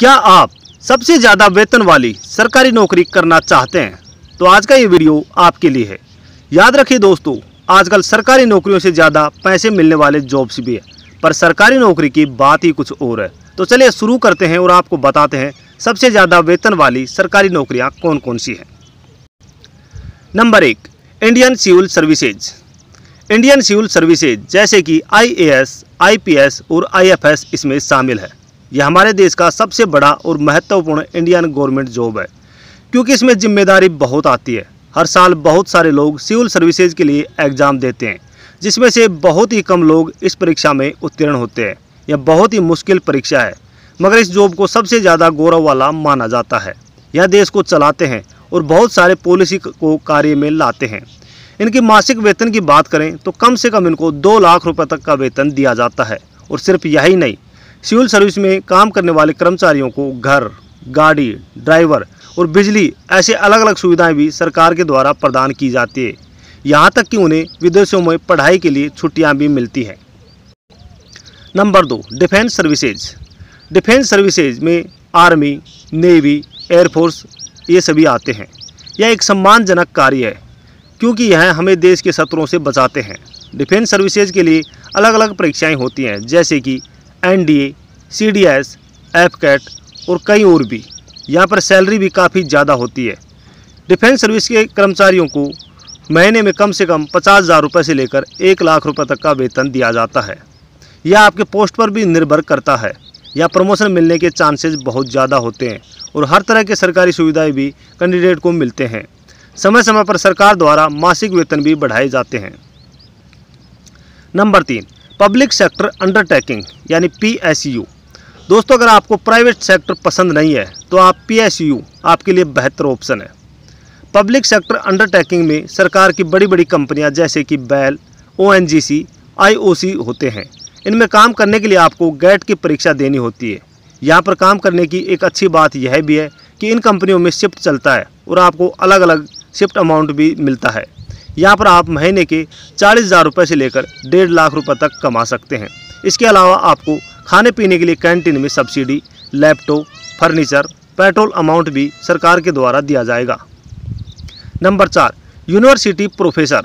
क्या आप सबसे ज़्यादा वेतन वाली सरकारी नौकरी करना चाहते हैं? तो आज का ये वीडियो आपके लिए है। याद रखिए दोस्तों, आजकल सरकारी नौकरियों से ज़्यादा पैसे मिलने वाले जॉब्स भी है, पर सरकारी नौकरी की बात ही कुछ और है। तो चलिए शुरू करते हैं और आपको बताते हैं सबसे ज़्यादा वेतन वाली सरकारी नौकरियां कौन कौन सी हैं। Number 1, Indian civil services. Indian civil services जैसे कि IAS, IPS और IFS इसमें शामिल है। यह हमारे देश का सबसे बड़ा और महत्वपूर्ण इंडियन गवर्नमेंट जॉब है, क्योंकि इसमें जिम्मेदारी बहुत आती है। हर साल बहुत सारे लोग सिविल सर्विसेज के लिए एग्ज़ाम देते हैं, जिसमें से बहुत ही कम लोग इस परीक्षा में उत्तीर्ण होते हैं। यह बहुत ही मुश्किल परीक्षा है, मगर इस जॉब को सबसे ज़्यादा गौरव वाला माना जाता है। यह देश को चलाते हैं और बहुत सारे पॉलिसी को कार्य में लाते हैं। इनकी मासिक वेतन की बात करें तो कम से कम इनको 2 लाख रुपए तक का वेतन दिया जाता है। और सिर्फ यही नहीं, सिविल सर्विस में काम करने वाले कर्मचारियों को घर, गाड़ी, ड्राइवर और बिजली ऐसे अलग अलग सुविधाएं भी सरकार के द्वारा प्रदान की जाती है। यहाँ तक कि उन्हें विदेशों में पढ़ाई के लिए छुट्टियाँ भी मिलती हैं। Number 2, defence services. Defence services में आर्मी, नेवी, एयरफोर्स ये सभी आते हैं। यह एक सम्मानजनक कार्य है, क्योंकि यह हमें देश के शत्रुओं से बचाते हैं। डिफेंस सर्विसेज के लिए अलग अलग परीक्षाएं होती हैं, जैसे कि NDA, CDS, FCAT और कई और भी। यहाँ पर सैलरी भी काफ़ी ज़्यादा होती है। डिफेंस सर्विस के कर्मचारियों को महीने में कम से कम 50,000 रुपये से लेकर 1 लाख रुपये तक का वेतन दिया जाता है। यह आपके पोस्ट पर भी निर्भर करता है। या प्रमोशन मिलने के चांसेस बहुत ज़्यादा होते हैं और हर तरह के सरकारी सुविधाएं भी कैंडिडेट को मिलते हैं। समय समय पर सरकार द्वारा मासिक वेतन भी बढ़ाए जाते हैं। नंबर 3, पब्लिक सेक्टर अंडरटेकिंग यानी PSU। दोस्तों, अगर आपको प्राइवेट सेक्टर पसंद नहीं है तो आप PSU आपके लिए बेहतर ऑप्शन है। पब्लिक सेक्टर अंडरटेकिंग में सरकार की बड़ी बड़ी कंपनियां जैसे कि BEL, ONGC, IOC होते हैं। इनमें काम करने के लिए आपको GATE की परीक्षा देनी होती है। यहाँ पर काम करने की एक अच्छी बात यह भी है कि इन कंपनियों में शिफ्ट चलता है और आपको अलग अलग शिफ्ट अमाउंट भी मिलता है। यहाँ पर आप महीने के 40,000 रुपये से लेकर 1.5 लाख रुपये तक कमा सकते हैं। इसके अलावा आपको खाने पीने के लिए कैंटीन में subsidy, laptop, furniture, petrol amount भी सरकार के द्वारा दिया जाएगा। Number 4, university professor.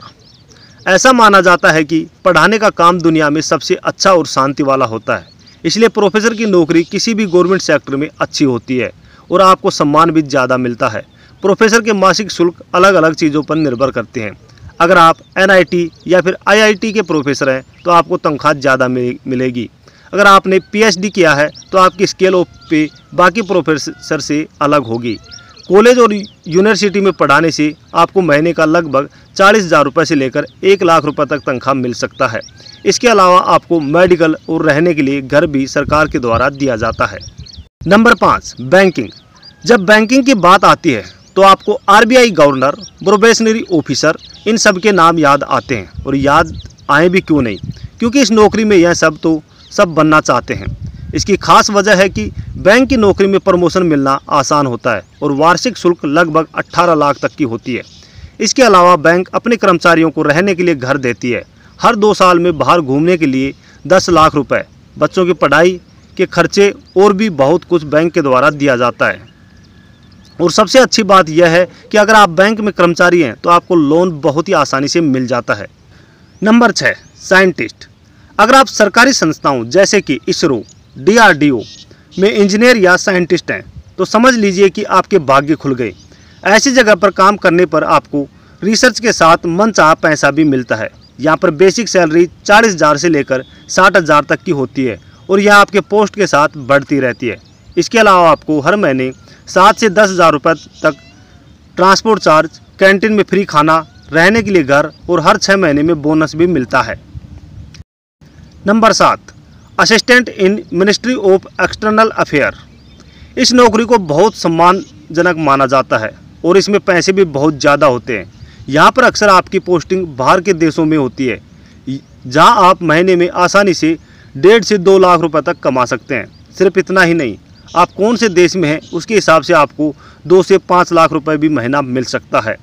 ऐसा माना जाता है कि पढ़ाने का काम दुनिया में सबसे अच्छा और शांति वाला होता है। इसलिए प्रोफेसर की नौकरी किसी भी गवर्नमेंट सेक्टर में अच्छी होती है और आपको सम्मान भी ज़्यादा मिलता है। प्रोफेसर के मासिक शुल्क अलग अलग चीज़ों पर निर्भर करते हैं। अगर आप NIT या फिर IIT के प्रोफेसर हैं तो आपको तनख्वाह ज़्यादा मिलेगी। अगर आपने PhD किया है तो आपकी स्केल ऑफ पे बाकी प्रोफेसर से अलग होगी। कॉलेज और यूनिवर्सिटी में पढ़ाने से आपको महीने का लगभग 40,000 रुपये से लेकर 1 लाख रुपये तक तनख्वाह मिल सकता है। इसके अलावा आपको मेडिकल और रहने के लिए घर भी सरकार के द्वारा दिया जाता है। Number 5, banking. जब बैंकिंग की बात आती है तो आपको RBI गवर्नर, प्रोबेशनरी ऑफिसर, इन सब के नाम याद आते हैं। और याद आए भी क्यों नहीं, क्योंकि इस नौकरी में यह सब बनना चाहते हैं। इसकी खास वजह है कि बैंक की नौकरी में प्रमोशन मिलना आसान होता है और वार्षिक शुल्क लगभग 18 लाख तक की होती है। इसके अलावा बैंक अपने कर्मचारियों को रहने के लिए घर देती है। हर 2 साल में बाहर घूमने के लिए 10 लाख रुपए, बच्चों की पढ़ाई के खर्चे और भी बहुत कुछ बैंक के द्वारा दिया जाता है। और सबसे अच्छी बात यह है कि अगर आप बैंक में कर्मचारी हैं तो आपको लोन बहुत ही आसानी से मिल जाता है। Number 6, scientist. अगर आप सरकारी संस्थाओं जैसे कि ISRO, DRDO में इंजीनियर या साइंटिस्ट हैं तो समझ लीजिए कि आपके भाग्य खुल गए। ऐसी जगह पर काम करने पर आपको रिसर्च के साथ मनचाहा पैसा भी मिलता है। यहाँ पर बेसिक सैलरी 40,000 से लेकर 60,000 तक की होती है और यह आपके पोस्ट के साथ बढ़ती रहती है। इसके अलावा आपको हर महीने 7 से 10,000 रुपये तक ट्रांसपोर्ट चार्ज, कैंटीन में फ्री खाना, रहने के लिए घर और हर 6 महीने में बोनस भी मिलता है। Number 7, assistant in ministry of external affair. इस नौकरी को बहुत सम्मानजनक माना जाता है और इसमें पैसे भी बहुत ज़्यादा होते हैं। यहाँ पर अक्सर आपकी पोस्टिंग बाहर के देशों में होती है, जहाँ आप महीने में आसानी से 1.5 से 2 लाख रुपये तक कमा सकते हैं। सिर्फ इतना ही नहीं, आप कौन से देश में हैं उसके हिसाब से आपको 2 से 5 लाख रुपए भी महीना मिल सकता है।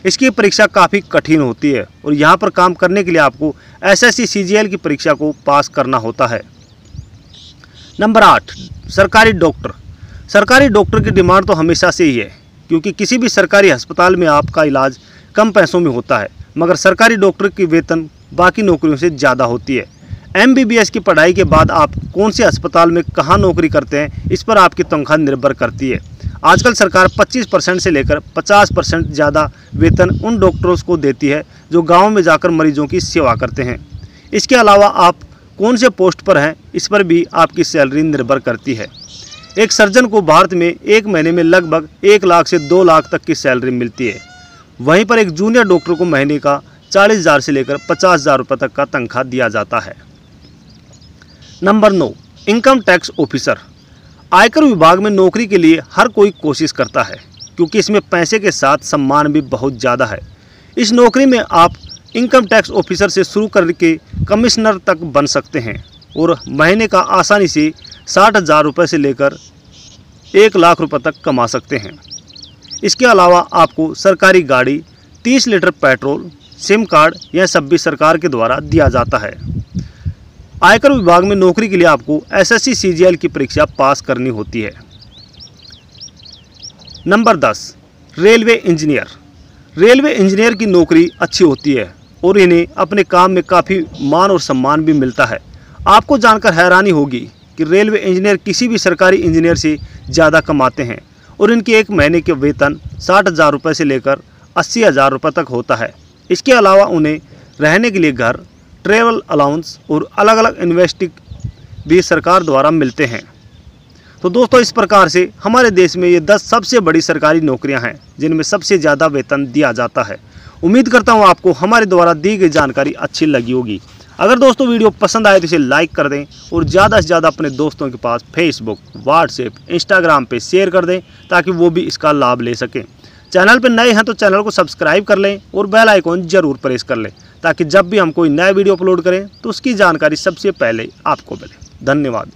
इसकी परीक्षा काफ़ी कठिन होती है और यहाँ पर काम करने के लिए आपको SSC CGL की परीक्षा को पास करना होता है। नंबर 8, सरकारी डॉक्टर। सरकारी डॉक्टर की डिमांड तो हमेशा से ही है, क्योंकि किसी भी सरकारी अस्पताल में आपका इलाज कम पैसों में होता है, मगर सरकारी डॉक्टर की वेतन बाकी नौकरियों से ज़्यादा होती है। MBBS की पढ़ाई के बाद आप कौन से अस्पताल में कहाँ नौकरी करते हैं, इस पर आपकी तनख्वाह निर्भर करती है। आजकल सरकार 25% से लेकर 50% ज़्यादा वेतन उन डॉक्टरों को देती है जो गाँव में जाकर मरीजों की सेवा करते हैं। इसके अलावा आप कौन से पोस्ट पर हैं, इस पर भी आपकी सैलरी निर्भर करती है। एक सर्जन को भारत में एक महीने में लगभग 1 लाख से 2 लाख तक की सैलरी मिलती है। वहीं पर एक जूनियर डॉक्टर को महीने का 40,000 से लेकर 50,000 रुपये तक का तनख्वाह दिया जाता है। Number 9, income tax officer. आयकर विभाग में नौकरी के लिए हर कोई कोशिश करता है, क्योंकि इसमें पैसे के साथ सम्मान भी बहुत ज़्यादा है। इस नौकरी में आप इनकम टैक्स ऑफिसर से शुरू करके कमिश्नर तक बन सकते हैं और महीने का आसानी से 60,000 रुपये से लेकर 1 लाख रुपये तक कमा सकते हैं। इसके अलावा आपको सरकारी गाड़ी, 30 लीटर पेट्रोल, सिम कार्ड, यह सब भी सरकार के द्वारा दिया जाता है। आयकर विभाग में नौकरी के लिए आपको SSC CGL की परीक्षा पास करनी होती है। Number 10, railway engineer. Railway engineer की नौकरी अच्छी होती है और इन्हें अपने काम में काफ़ी मान और सम्मान भी मिलता है। आपको जानकर हैरानी होगी कि रेलवे इंजीनियर किसी भी सरकारी इंजीनियर से ज़्यादा कमाते हैं और इनके एक महीने के वेतन 60,000 रुपये से लेकर 80,000 रुपये तक होता है। इसके अलावा उन्हें रहने के लिए घर, ट्रैवल अलाउंस और अलग अलग इन्वेस्टिंग भी सरकार द्वारा मिलते हैं। तो दोस्तों, इस प्रकार से हमारे देश में ये 10 सबसे बड़ी सरकारी नौकरियां हैं जिनमें सबसे ज़्यादा वेतन दिया जाता है। उम्मीद करता हूं आपको हमारे द्वारा दी गई जानकारी अच्छी लगी होगी। अगर दोस्तों वीडियो पसंद आए तो इसे लाइक कर दें और ज़्यादा से ज़्यादा अपने दोस्तों के पास फेसबुक, व्हाट्सएप, इंस्टाग्राम पे शेयर कर दें ताकि वो भी इसका लाभ ले सकें। चैनल पर नए हैं तो चैनल को सब्सक्राइब कर लें और बेल आइकॉन ज़रूर प्रेस कर लें ताकि जब भी हम कोई नया वीडियो अपलोड करें तो उसकी जानकारी सबसे पहले आपको मिले। धन्यवाद।